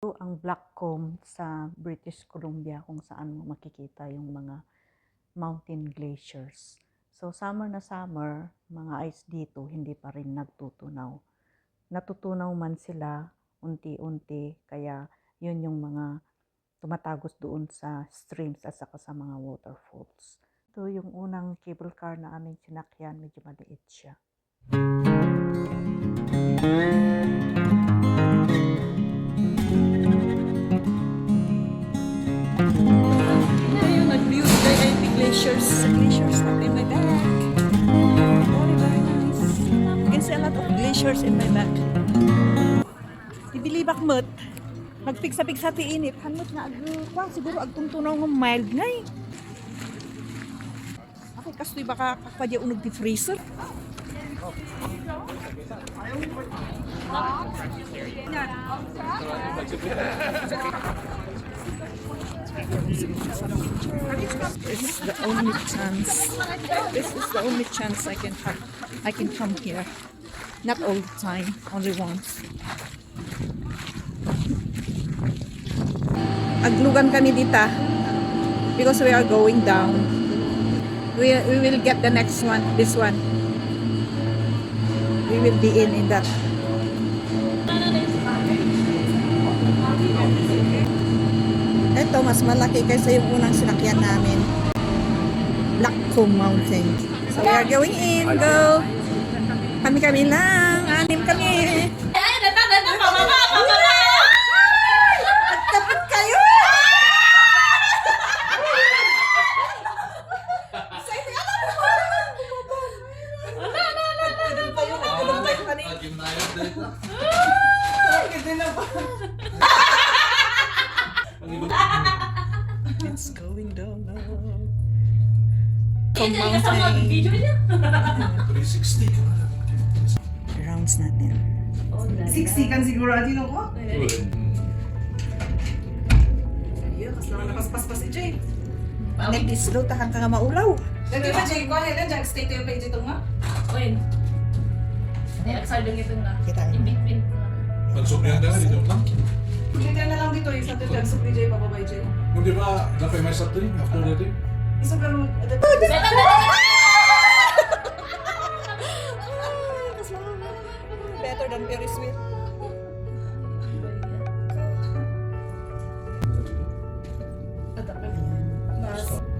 Ito ang Blackcomb sa British Columbia kung saan mo makikita yung mga mountain glaciers. So summer na summer, mga ice dito hindi pa rin nagtutunaw. Natutunaw man sila unti-unti, kaya yun yung mga tumatagos doon sa streams at saka sa mga waterfalls. Ito yung unang cable car na aming sinakyan, medyo maliit siya. Glaciers up in my back. Very, very nice. You can see a lot of glaciers in my back. Ibili bakmot. Magpigsa-pigsa ti init. Hanot nga siguro agtungtunaw ng mild ngay. Okay, kastoy baka kakpadya unog ti freezer. This is the only chance. This is the only chance I can have. I can come here. Not all the time, only once. Aglugan kami dita because we are going down. We will get the next one. This one. We will be in that. Ito, mas malaki kaysa yung unang sinakyan namin. Blackcomb Mountain. So we are going in, go! Kami lang, 6 kami. Magkapit kayo! It's going down now. Come mountain. 360 Rounds natin. 60 kan sigurado ko. Ayun, kas lang nakaspas-pas si Jay. Nag-slow, takang ka nga maulaw. Lagi ba Jay, go ahead and stay to yung page ito nga. Oy. Aksar lang ito nga. Kita. In between ko nga. Pansuklihan ka na dito lang. Dito na lang dito yung sa tulang sup ni Jay, bababay Jay. Kung di ba, napay may satri after that eh. Isa ka rin. Better than Ferris wheel.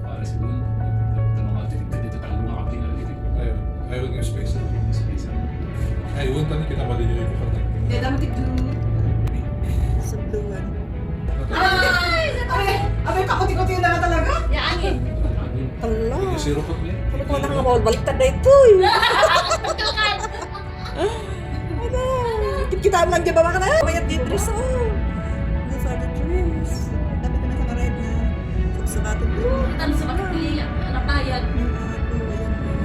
Para siguro, tanong natin dito tayo mga kaping dito. Ayaw yung space. Ayaw tani kita ba din yung ipapatag. Hindi, dami tigdo. Sa blue one. Abay, kakuti-kuti na nga talaga. Yaangin. Hala. Zero kot niya. Ano ko na nga mawal baliktad na ito eh. Ano? Kita lang dyan ba ka na? Mayat di dress oh. These are the trees. Dami ko na sa red na. Sa bato blue. Ano sa bakit napayag.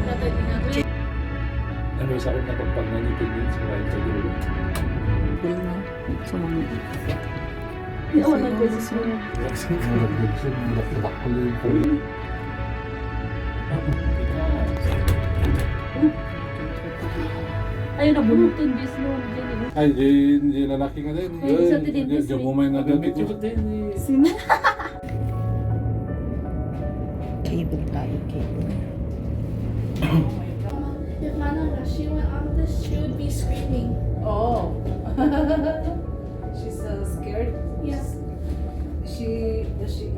Dapat ginagawa. Ano yung sakit na pagpag nanipin yun sa kain sa dulo? Blue na. Sa mga. Oo, nag-register. Vaccine ka nag-vaccine, nakabak ko yung puli. Ayun, nabunutin. Just no. Ay, hindi lalaki nga din. Ay, isa din din. Diyan bumay na din. Sino? Cable tayo, cable. If Manana, she went on this, she would be screaming. Oh. She's scared. Yes. Does she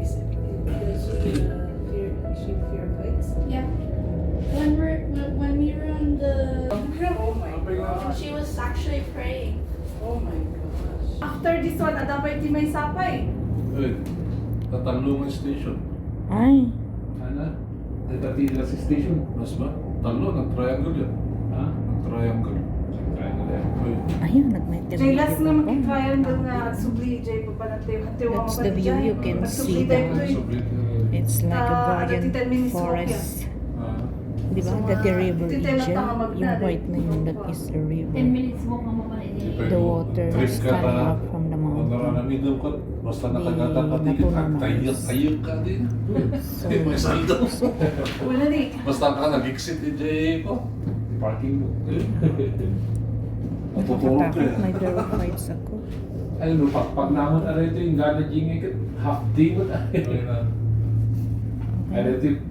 fear heights? Yeah. When we were on the, Oh my gosh. she was actually praying. Oh my gosh. After this one, dapat di may sapay. Uy, Tatalungan Station. Ay. Ano? Ay, Tatila si Station. Mas ba? Talo, nag-triangle yan. Ha? Nag-triangle. Kaya na din. Uy. Ayun, nag-maintain. Jay, last na mag-triangle nga subli, Jay, pagpanatiw ang That's the view you can see down. It's like a virgin forest. Di ba? That the river region, yung white na yun, that is the 10 river. minutes mo ka mapalagay. The water is coming up from the Kung mountain. naramidom ko, basta nakagata ka din, tayo ka din. So, May saldo. Wala di. Basta ka nag-exit din, Jay, ko. Parking mo. Natutulog ka nakatakot, eh. may verified ako. Ayun, pag naman na rin ito yung gana jingin half day mo na. Okay na. Ano ito